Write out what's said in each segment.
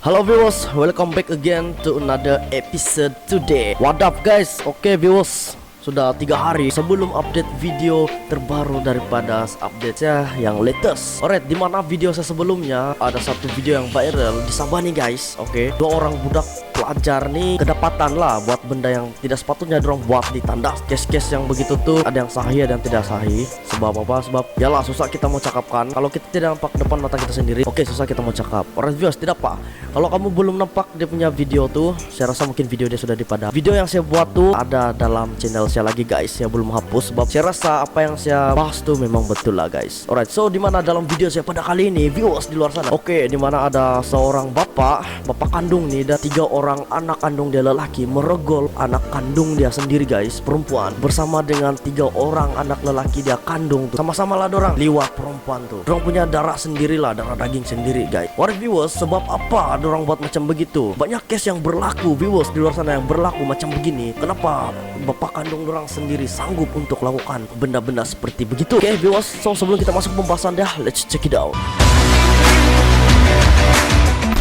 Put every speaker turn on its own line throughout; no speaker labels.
Halo viewers, welcome back again to another episode today. What up guys? Oke viewers, sudah 3 hari sebelum update video terbaru daripada update saya yang latest. Alright, dimana video saya sebelumnya ada satu video yang viral di Sabah nih guys. Oke, 2 orang budak pelajar nih kedapatan lah buat benda yang tidak sepatutnya dorong buat di tandas. Case-case yang begitu tuh ada yang sahih ada yang tidak sahih. Sebab apa? Sebab yalah susah kita mau cakapkan kalau kita tidak nampak depan mata kita sendiri. Oke, susah kita mau cakap. Alright viewers, tidak apa. Kalau kamu belum nampak dia punya video tuh, saya rasa mungkin video dia sudah dipada. Video yang saya buat tuh ada dalam channel saya lagi guys. Saya belum hapus sebab saya rasa apa yang saya bahas tuh memang betul lah guys. Alright, so dimana dalam video saya pada kali ini viewers di luar sana. Oke, dimana ada seorang bapak kandung nih, ada 3 orang anak kandung dia lelaki meregol anak kandung dia sendiri guys, perempuan, bersama dengan 3 orang anak lelaki dia kandung tuh. Sama-sama lah dorang liwat perempuan tuh. Dorang punya darah sendiri lah, darah daging sendiri guys. Alright viewers, sebab apa dorang buat macam begitu? Banyak case yang berlaku viewers di luar sana yang berlaku macam begini. Kenapa bapak kandung dorang sendiri sanggup untuk lakukan benda-benda seperti begitu? Oke viewers, so sebelum kita masuk pembahasan dah, let's check it out.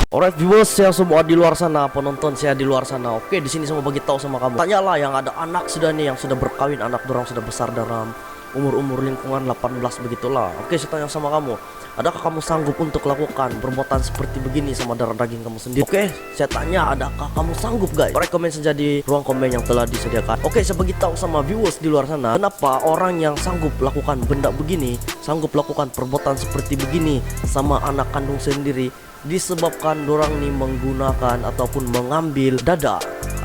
Alright viewers, saya semua di luar sana, penonton saya di luar sana. Oke, di sini saya mau bagi tahu sama kamu. Tanyalah yang ada anak sudah nih, yang sudah berkawin, anak dorang sudah besar dalam umur lingkungan 18 begitulah. Oke, saya tanya sama kamu, adakah kamu sanggup untuk lakukan perbuatan seperti begini sama darah daging kamu sendiri? Oke, saya tanya, adakah kamu sanggup guys? Alright, komen saja di ruang komen yang telah disediakan. Oke, saya bagi tahu sama viewers di luar sana, kenapa orang yang sanggup lakukan benda begini, sanggup lakukan perbuatan seperti begini sama anak kandung sendiri, disebabkan dorang nih menggunakan ataupun mengambil dada.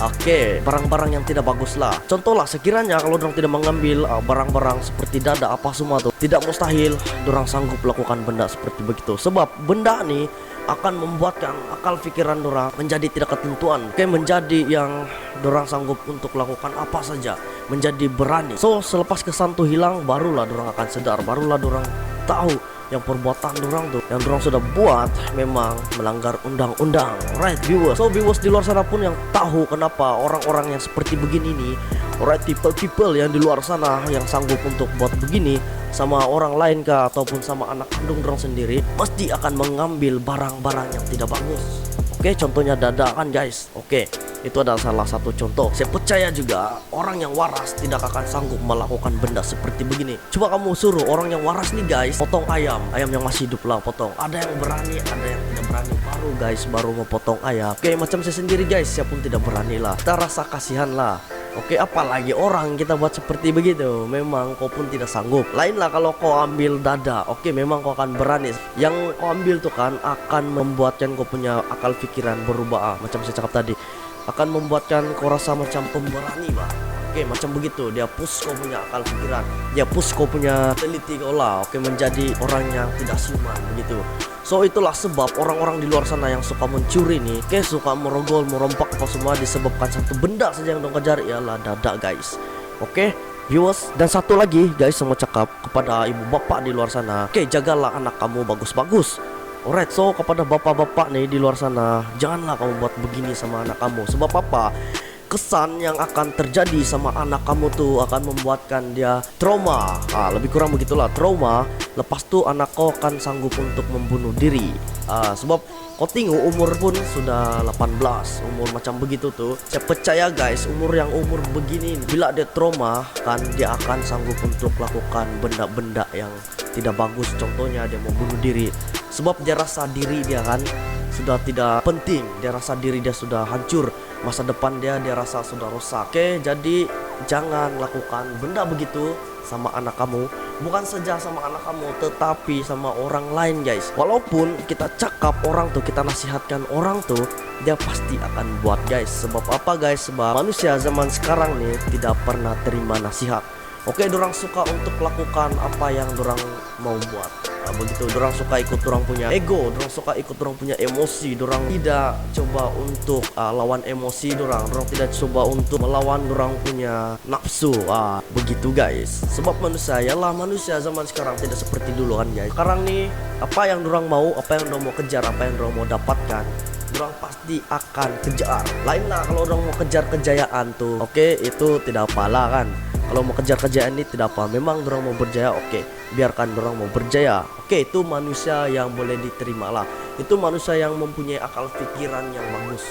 Oke, barang-barang yang tidak bagus lah. Contohlah, sekiranya kalau dorang tidak mengambil barang-barang seperti dada apa semua tuh, tidak mustahil dorang sanggup lakukan benda seperti begitu. Sebab benda nih akan membuatkan akal pikiran dorang menjadi tidak ketentuan. Oke, menjadi yang dorang sanggup untuk lakukan apa saja, menjadi berani. So, selepas kesan tuh hilang, barulah dorang akan sadar, barulah dorang tahu yang perbuatan dorang tuh yang dorang sudah buat memang melanggar undang-undang. Right viewers, so viewers di luar sana pun yang tahu kenapa orang-orang yang seperti begini nih, alright, people yang di luar sana yang sanggup untuk buat begini sama orang lain kah ataupun sama anak kandung dorang sendiri, pasti akan mengambil barang-barang yang tidak bagus. Oke, contohnya dada kan guys. Oke, itu adalah salah satu contoh. Saya percaya juga orang yang waras tidak akan sanggup melakukan benda seperti begini. Coba kamu suruh orang yang waras nih guys potong ayam yang masih hidup lah potong. Ada yang berani, ada yang tidak berani. Baru mau potong ayam. Oke, macam saya sendiri guys, saya pun tidak berani lah. Kita rasa kasihan lah. Oke, apalagi orang kita buat seperti begitu, memang kau pun tidak sanggup. Lain lah kalau kau ambil dada. Oke, memang kau akan berani. Yang kau ambil tuh kan akan membuatkan kau punya akal pikiran berubah. Macam saya cakap tadi, akan membuatkan kau rasa macam pemberani lah. Oke, macam begitu. Dia push kau punya akal pikiran, dia push kau punya teliti kau lah. Oke, menjadi orang yang tidak siuman begitu. So itulah sebab orang-orang di luar sana yang suka mencuri nih, oke, suka merogol, merompak apa semua disebabkan satu benda saja yang dong kejar, ialah dada guys. Oke viewers, dan satu lagi guys, saya mau cakap kepada ibu bapak di luar sana, oke, jagalah anak kamu bagus-bagus. Alright, so kepada bapak-bapak nih di luar sana, janganlah kamu buat begini sama anak kamu. Sebab apa? Kesan yang akan terjadi sama anak kamu tuh akan membuatkan dia trauma. Lebih kurang begitulah, trauma. Lepas tuh anak kau akan sanggup untuk membunuh diri. Sebab kau tengok umur pun sudah 18, umur macam begitu tuh. Saya percaya guys, umur begini, bila dia trauma kan dia akan sanggup untuk lakukan benda-benda yang tidak bagus. Contohnya dia mau bunuh diri. Sebab dia rasa diri dia kan sudah tidak penting, dia rasa diri dia sudah hancur, masa depan dia rasa sudah rusak. Oke, jadi jangan lakukan benda begitu sama anak kamu. Bukan saja sama anak kamu, tetapi sama orang lain guys. Walaupun kita cakap orang tuh, kita nasihatkan orang tuh, dia pasti akan buat guys. Sebab apa guys? Sebab manusia zaman sekarang nih tidak pernah terima nasihat. Oke, dorang suka untuk lakukan apa yang dorang mau buat. Begitu, dorang suka ikut dorang punya ego, dorang suka ikut dorang punya emosi, dorang tidak coba untuk lawan emosi dorang tidak coba untuk melawan dorang punya nafsu. Begitu guys. Sebab manusia zaman sekarang tidak seperti dulu kan guys. Sekarang nih, apa yang dorang mau, apa yang dorang mau kejar, apa yang dorang mau dapatkan, dorang pasti akan kejar. Lain lah kalau dorang mau kejar kejayaan tuh. Oke, itu tidak apalah kan. Kalau mau kejar kejayaan ini tidak apa, memang dorang mau berjaya, oke, biarkan dorang mau berjaya. Oke, itu manusia yang boleh diterima lah. itu manusia yang mempunyai akal pikiran yang bagus.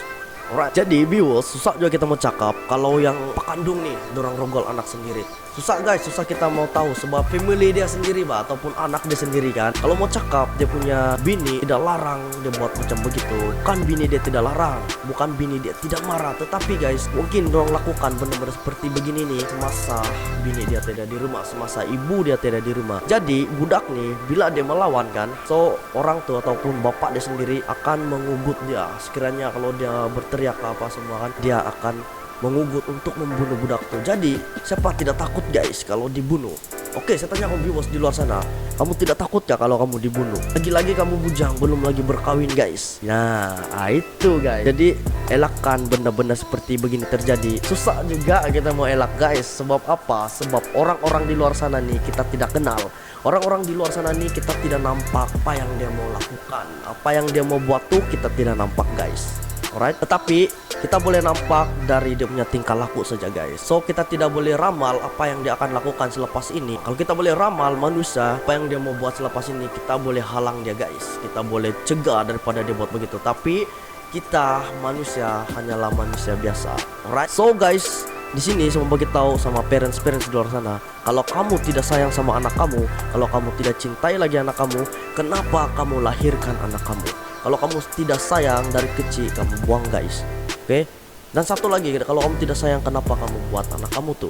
Alright, jadi viewers, susah juga kita mau cakap kalau yang pakandung nih, dorang rogol anak sendiri. Susah guys, susah kita mau tahu sebab family dia sendiri bah, ataupun anak dia sendiri kan. Kalau mau cakap dia punya bini tidak larang dia buat macam begitu. Bukan bini dia tidak larang, bukan bini dia tidak marah, tetapi guys mungkin dorang lakukan benar-benar seperti begini nih semasa bini dia tidak di rumah, semasa ibu dia tidak di rumah. Jadi budak nih bila dia melawan kan, so orang tua ataupun bapak dia sendiri akan mengugut dia. Sekiranya kalau dia berteriak apa semua kan, dia akan mengugut untuk membunuh budak tuh. Jadi siapa tidak takut guys kalau dibunuh? Oke, saya tanya kamu viewers di luar sana, kamu tidak takut ya kalau kamu dibunuh? Lagi-lagi kamu bujang, belum lagi berkawin guys. Nah, itu guys. Jadi elakkan benda-benda seperti begini terjadi. Susah juga kita mau elak guys. Sebab apa? Sebab orang-orang di luar sana nih kita tidak kenal. Orang-orang di luar sana nih kita tidak nampak apa yang dia mau lakukan, apa yang dia mau buat tuh kita tidak nampak guys. Alright, tetapi kita boleh nampak dari dia punya tingkah laku saja guys. So kita tidak boleh ramal apa yang dia akan lakukan selepas ini. Kalau kita boleh ramal manusia apa yang dia mau buat selepas ini, kita boleh halang dia guys. Kita boleh cegah daripada dia buat begitu. Tapi kita manusia hanyalah manusia biasa. Alright, so guys, di sini saya mau bagi tahu sama parents di luar sana, kalau kamu tidak sayang sama anak kamu, kalau kamu tidak cintai lagi anak kamu, kenapa kamu lahirkan anak kamu? Kalau kamu tidak sayang dari kecil, kamu buang guys. Oke? Dan satu lagi, kalau kamu tidak sayang, kenapa kamu buat anak kamu tuh?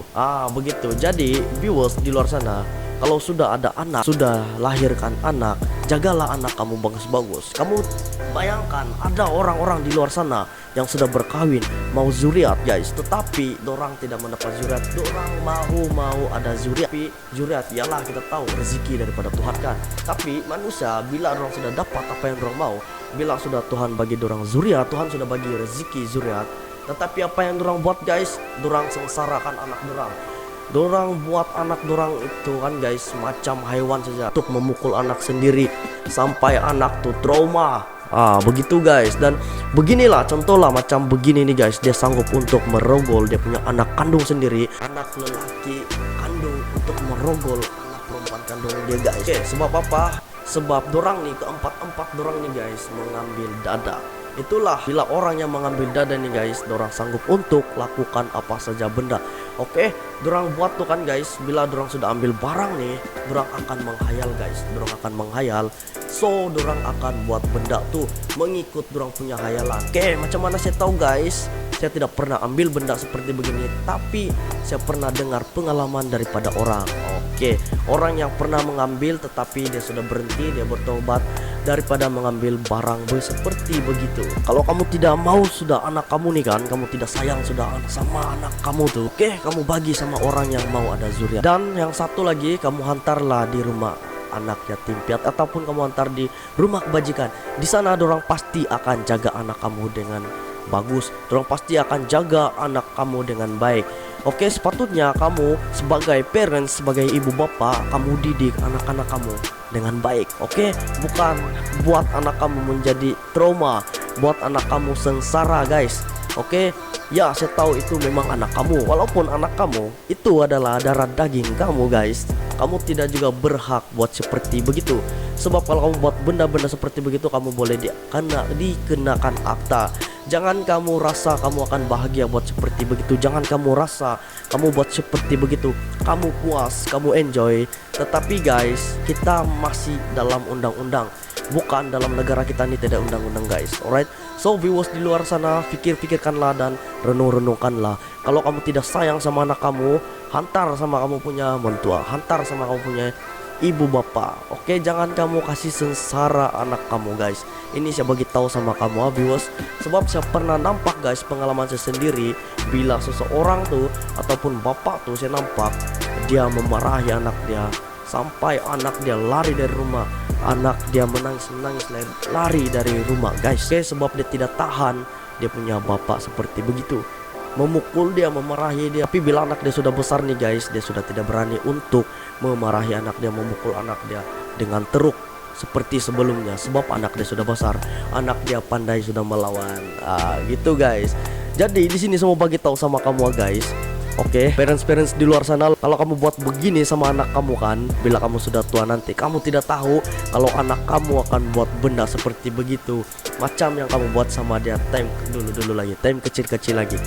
Begitu. Jadi viewers di luar sana, kalau sudah ada anak, sudah lahirkan anak, jagalah anak kamu bagus-bagus. Kamu bayangkan ada orang-orang di luar sana yang sudah berkawin, mau zuriat guys, tetapi dorang tidak mendapat zuriat. Dorang mau ada zuriat, tapi zuriat ialah kita tahu rezeki daripada Tuhan kan. Tapi manusia bila dorang sudah dapat apa yang dorang mau, bila sudah Tuhan bagi dorang zuriat, Tuhan sudah bagi rezeki zuriat, tetapi apa yang dorang buat guys, dorang sengsarakan anak dorang. Dorang buat anak dorang itu kan guys macam hewan saja, untuk memukul anak sendiri sampai anak tuh trauma. Begitu guys. Dan beginilah contohlah macam begini nih guys, dia sanggup untuk merogol dia punya anak kandung sendiri, anak lelaki kandung, untuk merogol anak perempuan kandung dia guys. Oke, sebab apa? Sebab dorang nih keempat dorang nih guys mengambil dada. Itulah bila orang yang mengambil dada nih guys, dorang sanggup untuk lakukan apa saja benda. Oke, dorang buat tuh kan guys, bila dorang sudah ambil barang nih, dorang akan menghayal guys, dorang akan menghayal. So dorang akan buat benda tuh mengikut dorang punya hayalan. Oke, macam mana saya tahu guys? Saya tidak pernah ambil benda seperti begini, tapi saya pernah dengar pengalaman daripada orang. Oke, orang yang pernah mengambil tetapi dia sudah berhenti, dia bertobat daripada mengambil barang seperti begitu. Kalau kamu tidak mau sudah anak kamu nih kan, kamu tidak sayang sudah sama anak kamu tuh, oke, kamu bagi sama orang yang mau ada zuriat. Dan yang satu lagi, kamu hantarlah di rumah anak yatim piatu ataupun kamu hantar di rumah kebajikan. Di sana dorang pasti akan jaga anak kamu dengan bagus, dorang pasti akan jaga anak kamu dengan baik. Oke, sepatutnya kamu sebagai parents, sebagai ibu bapak, kamu didik anak-anak kamu dengan baik. Oke, bukan buat anak kamu menjadi trauma, buat anak kamu sengsara guys. Oke, ya saya tahu itu memang anak kamu, walaupun anak kamu itu adalah darah daging kamu guys. Kamu tidak juga berhak buat seperti begitu. Sebab kalau kamu buat benda-benda seperti begitu, kamu boleh dikenakan akta. Jangan kamu rasa kamu akan bahagia buat seperti begitu. Jangan kamu rasa kamu buat seperti begitu kamu puas, kamu enjoy. Tetapi guys, kita masih dalam undang-undang, bukan dalam negara kita ini tidak undang-undang guys. Alright, so viewers di luar sana, pikirkanlah dan renung-renungkanlah. Kalau kamu tidak sayang sama anak kamu, hantar sama kamu punya mentua, hantar sama kamu punya ibu bapak. Oke, jangan kamu kasih sengsara anak kamu guys. Ini saya bagi tahu sama kamu viewers, sebab saya pernah nampak guys, pengalaman saya sendiri, bila seseorang tuh ataupun bapak tuh saya nampak dia memarahi anak dia sampai anak dia lari dari rumah, anak dia menangis lari dari rumah guys. Oke, sebab dia tidak tahan dia punya bapak seperti begitu, memukul dia, memarahi dia. Tapi bila anak dia sudah besar nih guys, dia sudah tidak berani untuk memarahi anak dia, memukul anak dia dengan teruk seperti sebelumnya, sebab anak dia sudah besar, anak dia pandai sudah melawan. Gitu guys. Jadi di sini saya mau bagi tahu sama kamu guys, Oke, parents di luar sana, kalau kamu buat begini sama anak kamu kan, bila kamu sudah tua nanti, kamu tidak tahu kalau anak kamu akan buat benda seperti begitu, macam yang kamu buat sama dia time dulu lagi, time kecil lagi.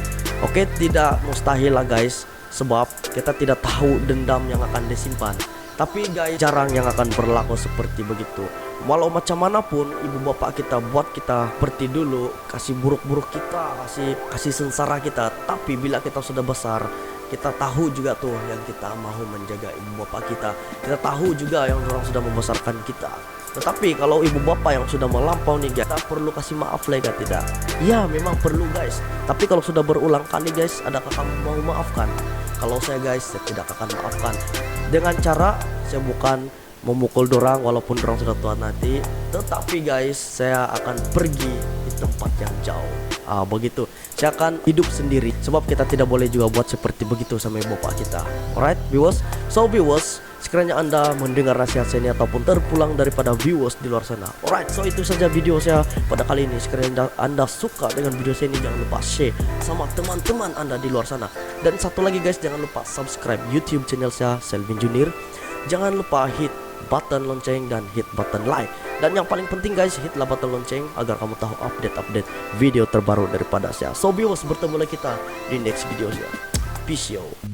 Oke, tidak mustahil lah guys, sebab kita tidak tahu dendam yang akan disimpan. Tapi guys, jarang yang akan berlaku seperti begitu. Walau macam manapun ibu bapak kita buat kita seperti dulu, kasih buruk-buruk kita, kasih sengsara kita, tapi bila kita sudah besar, kita tahu juga tuh yang kita mau menjaga ibu bapak kita. Kita tahu juga yang orang sudah membesarkan kita. Tetapi kalau ibu bapak yang sudah melampau nih guys, kita perlu kasih maaf lagi tidak? Ya memang perlu guys. Tapi kalau sudah berulang kali guys, adakah kamu mau maafkan? Kalau saya guys, saya tidak akan maafkan. Dengan cara saya bukan memukul dorang walaupun dorang sudah tua nanti, tetapi guys saya akan pergi di tempat yang jauh. Begitu, saya akan hidup sendiri, sebab kita tidak boleh juga buat seperti begitu sama ibu bapak kita. Alright viewers, so viewers, sekiranya anda mendengar nasihat saya ini ataupun terpulang daripada viewers di luar sana, alright, so itu saja video saya pada kali ini. Sekiranya anda suka dengan video saya ini, jangan lupa share sama teman-teman anda di luar sana. Dan satu lagi guys, jangan lupa subscribe YouTube channel saya Selvin Junior. Jangan lupa hit button lonceng dan hit button like. Dan yang paling penting guys, hitlah button lonceng agar kamu tahu update video terbaru daripada saya. So viewers, bertemu lagi kita di next video saya. Peace yo.